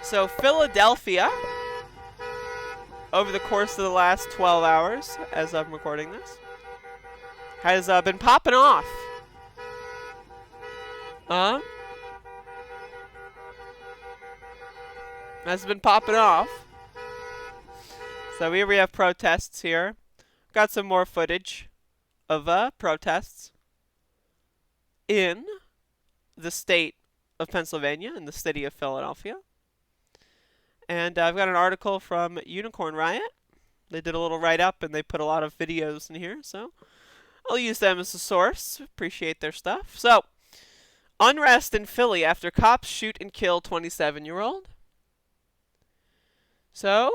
So Philadelphia, over the course of the last 12 hours, as I'm recording this, has been popping off. Has been popping off. So here we have protests here. Got some more footage of protests in the state of Pennsylvania, in the city of Philadelphia. And I've got an article from Unicorn Riot. They did a little write-up and they put a lot of videos in here, so I'll use them as a source. Appreciate their stuff. So, unrest in Philly after cops shoot and kill 27-year-old. So,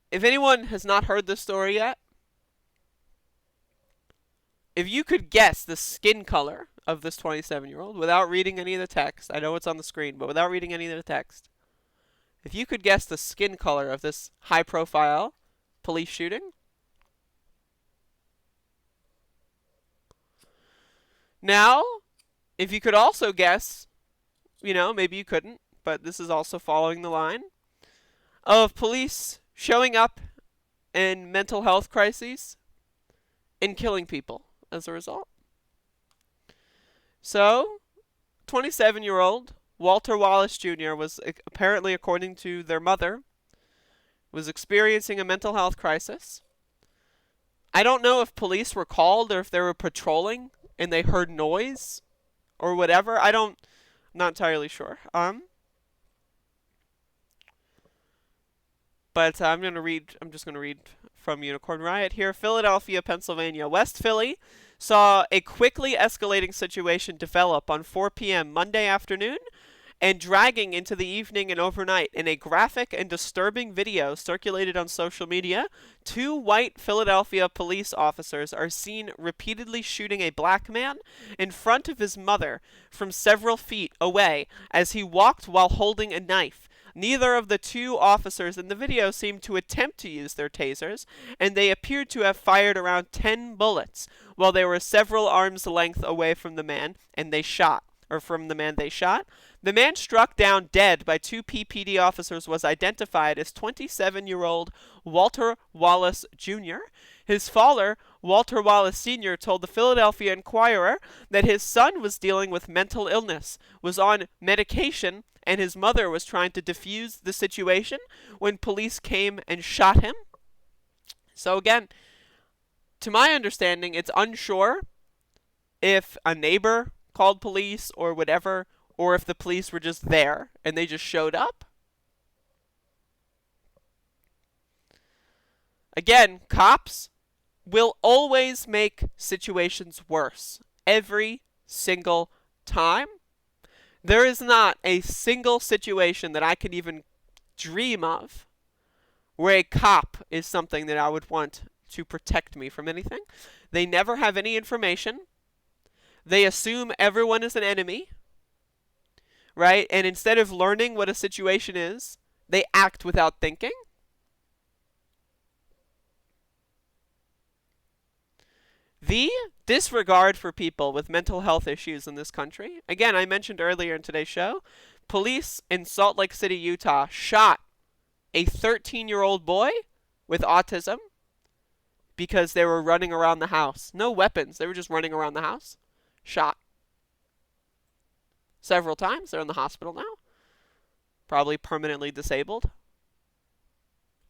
if anyone has not heard this story yet, if you could guess the skin color of this 27-year-old without reading any of the text, I know it's on the screen, but without reading any of the text, if you could guess the skin color of this high-profile police shooting. Now, if you could also guess, maybe you couldn't, but this is also following the line of police showing up in mental health crises and killing people as a result. So, 27-year-old Walter Wallace Jr. was apparently, according to their mother, was experiencing a mental health crisis. I don't know if police were called or if they were patrolling and they heard noise or whatever. I'm not entirely sure. But I'm just going to read from Unicorn Riot here. Philadelphia, Pennsylvania. West Philly saw a quickly escalating situation develop on 4 p.m. Monday afternoon and dragging into the evening and overnight. In a graphic and disturbing video circulated on social media, 2 white Philadelphia police officers are seen repeatedly shooting a black man in front of his mother from several feet away as he walked while holding a knife. Neither of the 2 officers in the video seemed to attempt to use their tasers, and they appeared to have fired around 10 bullets while they were several arms' length away from the man they shot. The man struck down dead by 2 PPD officers was identified as 27-year-old Walter Wallace Jr. His father, Walter Wallace Sr., told the Philadelphia Inquirer that his son was dealing with mental illness, was on medication, and his mother was trying to defuse the situation when police came and shot him. So again, to my understanding, it's unsure if a neighbor called police or whatever, or if the police were just there and they just showed up. Again, cops will always make situations worse. Every single time. There is not a single situation that I could even dream of where a cop is something that I would want to protect me from anything. They never have any information. They assume everyone is an enemy, right? And instead of learning what a situation is, they act without thinking. The disregard for people with mental health issues in this country. Again, I mentioned earlier in today's show, police in Salt Lake City, Utah, shot a 13-year-old boy with autism because they were running around the house. No weapons. They were just running around the house. Shot. Several times. They're in the hospital now. Probably permanently disabled.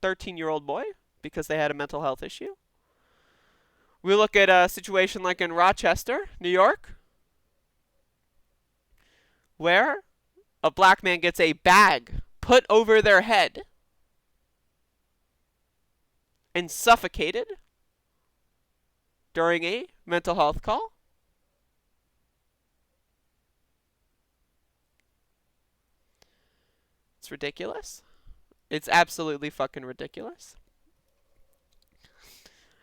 13-year-old boy because they had a mental health issue. We look at a situation like in Rochester, New York, where a black man gets a bag put over their head and suffocated during a mental health call. It's ridiculous. It's absolutely fucking ridiculous.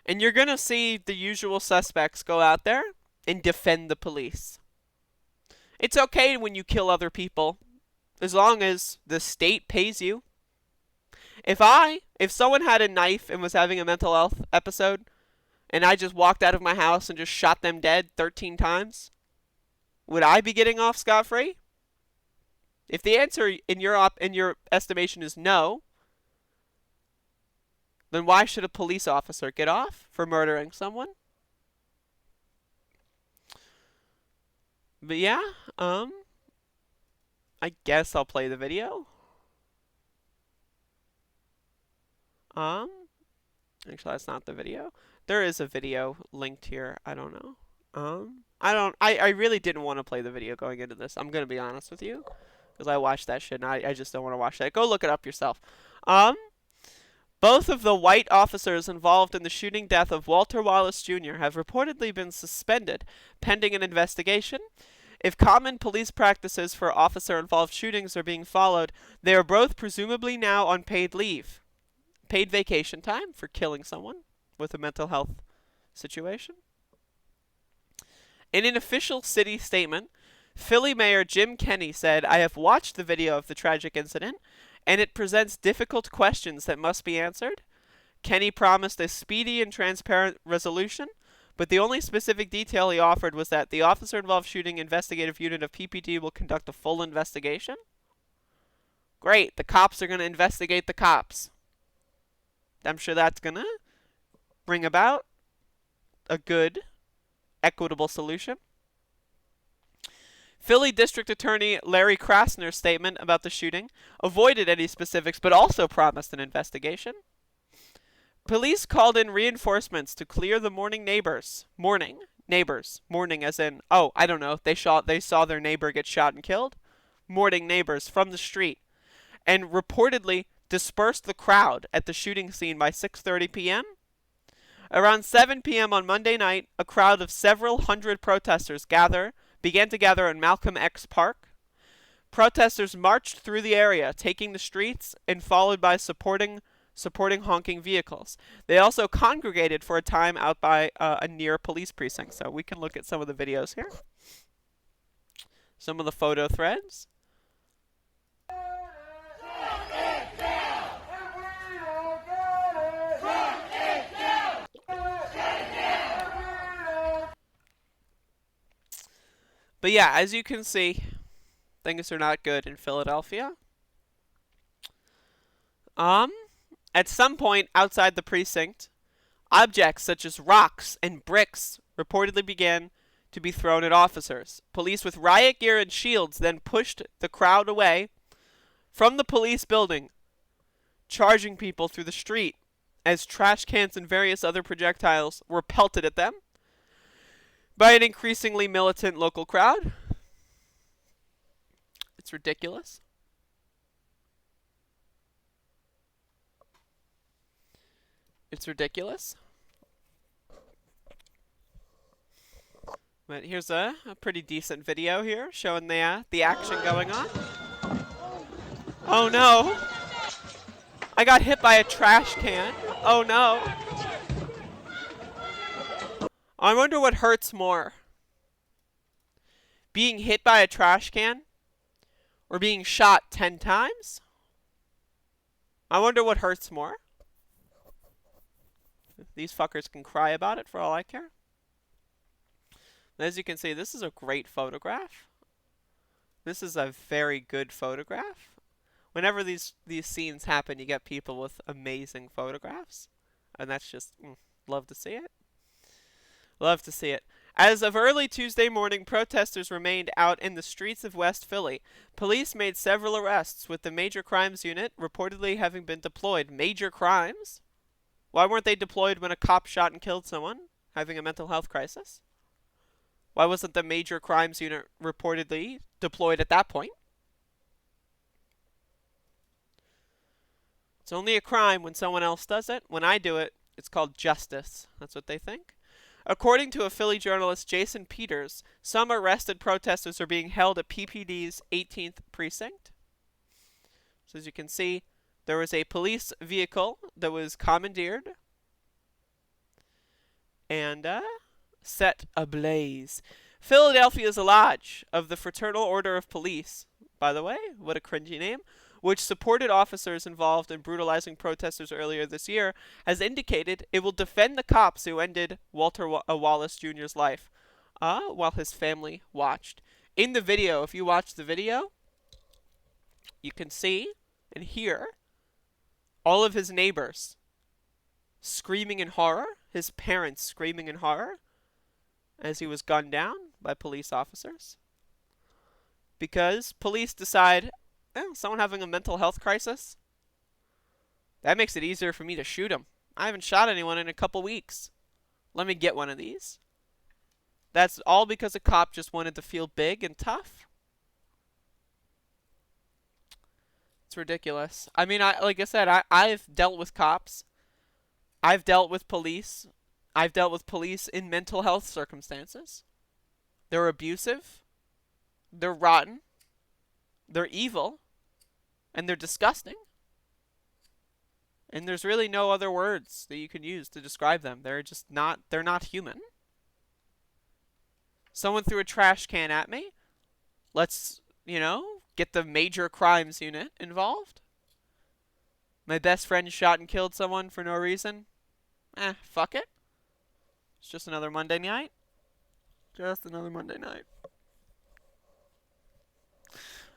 And you're going to see the usual suspects go out there and defend the police. It's okay when you kill other people, as long as the state pays you. If someone had a knife and was having a mental health episode, and I just walked out of my house and just shot them dead 13 times, would I be getting off scot-free? If the answer in your estimation is no, then why should a police officer get off for murdering someone? But yeah, I guess I'll play the video. Actually, that's not the video. There is a video linked here. I don't know. I really didn't want to play the video going into this. I'm gonna be honest with you, because I watched that shit and I just don't want to watch that. Go look it up yourself. Both of the white officers involved in the shooting death of Walter Wallace Jr. have reportedly been suspended pending an investigation. If common police practices for officer-involved shootings are being followed, they are both presumably now on paid leave. Paid vacation time for killing someone with a mental health situation. In an official city statement, Philly Mayor Jim Kenney said, "I have watched the video of the tragic incident, and it presents difficult questions that must be answered." Kenney promised a speedy and transparent resolution, but the only specific detail he offered was that the officer-involved shooting investigative unit of PPD will conduct a full investigation. Great, the cops are going to investigate the cops. I'm sure that's going to bring about a good, equitable solution. Philly District Attorney Larry Krasner's statement about the shooting avoided any specifics but also promised an investigation. Police called in reinforcements to clear the mourning neighbors. Mourning as in, oh, I don't know, they saw their neighbor get shot and killed. Mourning neighbors from the street, and reportedly dispersed the crowd at the shooting scene by 6:30 p.m. Around 7 p.m. on Monday night, a crowd of several hundred protesters began to gather in Malcolm X Park. Protesters marched through the area, taking the streets and followed by supporting honking vehicles. They also congregated for a time out by a near police precinct. So we can look at some of the videos here. Some of the photo threads. But yeah, as you can see, things are not good in Philadelphia. At some point outside the precinct, objects such as rocks and bricks reportedly began to be thrown at officers. Police with riot gear and shields then pushed the crowd away from the police building, charging people through the street as trash cans and various other projectiles were pelted at them by an increasingly militant local crowd. It's ridiculous. It's ridiculous. But here's a pretty decent video here showing the action going on. Oh no! I got hit by a trash can. Oh no! I wonder what hurts more. Being hit by a trash can or being shot 10 times? I wonder what hurts more. These fuckers can cry about it for all I care. As you can see, this is a great photograph. This is a very good photograph. Whenever these scenes happen, you get people with amazing photographs. And that's just, love to see it. Love to see it. As of early Tuesday morning, protesters remained out in the streets of West Philly. Police made several arrests, with the Major Crimes Unit reportedly having been deployed. Major crimes? Why weren't they deployed when a cop shot and killed someone, having a mental health crisis? Why wasn't the Major Crimes Unit reportedly deployed at that point? It's only a crime when someone else does it. When I do it, it's called justice. That's what they think. According to a Philly journalist, Jason Peters, some arrested protesters are being held at PPD's 18th precinct. So as you can see, there was a police vehicle that was commandeered and set ablaze. Philadelphia is a lodge of the Fraternal Order of Police, by the way, what a cringy name, which supported officers involved in brutalizing protesters earlier this year, has indicated it will defend the cops who ended Walter Wallace Jr.'s life while his family watched. In the video, if you watch the video, You can see and hear all of his neighbors screaming in horror, his parents screaming in horror as he was gunned down by police officers. Because police decide, someone having a mental health crisis? That makes it easier for me to shoot him. I haven't shot anyone in a couple weeks. Let me get one of these. That's all because a cop just wanted to feel big and tough? It's ridiculous. I mean, like I said, I've dealt with cops. I've dealt with police. I've dealt with police in mental health circumstances. They're abusive. They're rotten. They're evil. And they're disgusting. And there's really no other words that you can use to describe them. They're not human. Someone threw a trash can at me. Let's, get the major crimes unit involved. My best friend shot and killed someone for no reason. Fuck it. It's just another Monday night. Just another Monday night.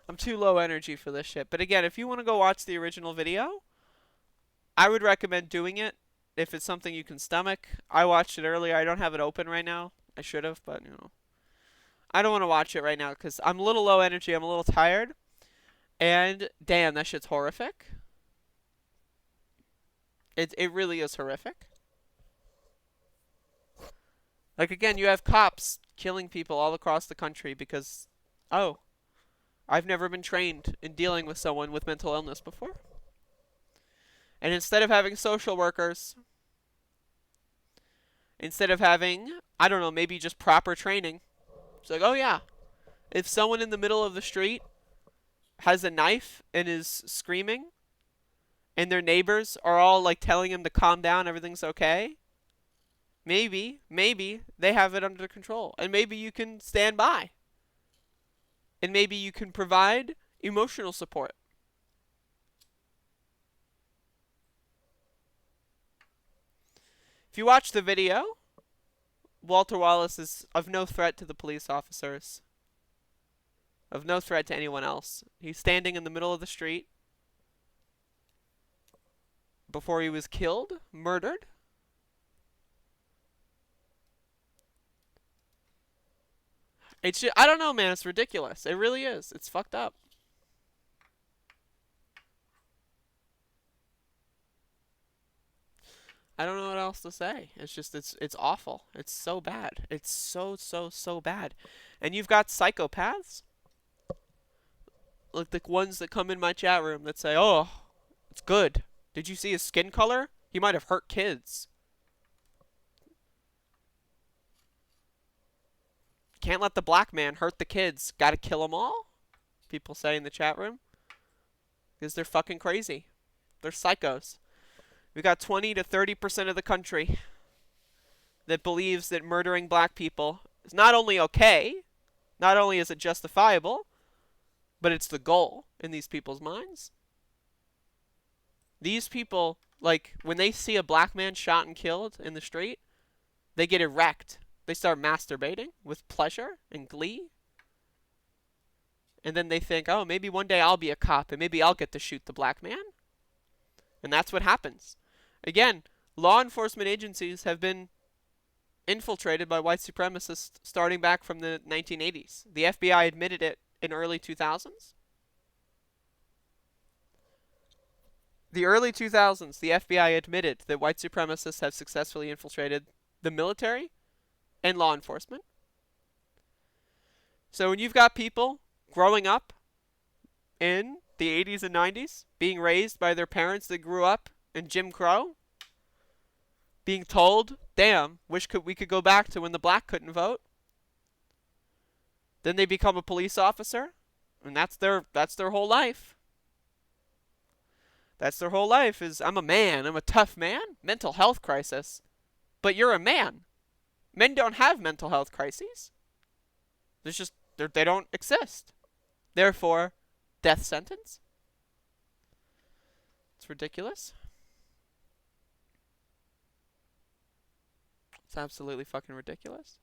I'm too low energy for this shit. But again, if you want to go watch the original video, I would recommend doing it if it's something you can stomach. I watched it earlier. I don't have it open right now. I should have, but, I don't want to watch it right now because I'm a little low energy. I'm a little tired. And, damn, that shit's horrific. It really is horrific. Like, again, you have cops killing people all across the country because, I've never been trained in dealing with someone with mental illness before. And instead of having social workers, instead of having, I don't know, maybe just proper training, it's like, oh yeah, if someone in the middle of the street has a knife and is screaming, and their neighbors are all like telling him to calm down, everything's okay, maybe they have it under control. And maybe you can stand by. And maybe you can provide emotional support. If you watch the video, Walter Wallace is of no threat to the police officers. Of no threat to anyone else. He's standing in the middle of the street before he was killed, murdered. It's just, I don't know, man. It's ridiculous. It really is. It's fucked up. I don't know what else to say. It's just, it's awful. It's so bad. It's so bad. And you've got psychopaths, like the ones that come in my chat room that say, oh, it's good. Did you see his skin color? He might have hurt kids. Can't let the black man hurt the kids. Gotta kill them all? People say in the chat room. Because they're fucking crazy. They're psychos. We got 20 to 30% of the country that believes that murdering black people is not only okay, not only is it justifiable, but it's the goal in these people's minds. These people, like, when they see a black man shot and killed in the street, they get erect. They start masturbating with pleasure and glee. And then they think, oh, maybe one day I'll be a cop and maybe I'll get to shoot the black man. And that's what happens. Again, law enforcement agencies have been infiltrated by white supremacists starting back from the 1980s. The FBI admitted it in early 2000s. The early 2000s, the FBI admitted that white supremacists have successfully infiltrated the military and law enforcement. So when you've got people growing up in the 80s and 90s, being raised by their parents that grew up in Jim Crow, being told, damn, wish we could go back to when the black couldn't vote. Then they become a police officer, and that's their whole life. That's their whole life is, I'm a man, I'm a tough man, mental health crisis. But you're a man. Men don't have mental health crises. There's just, they don't exist. Therefore, death sentence. It's ridiculous. It's absolutely fucking ridiculous.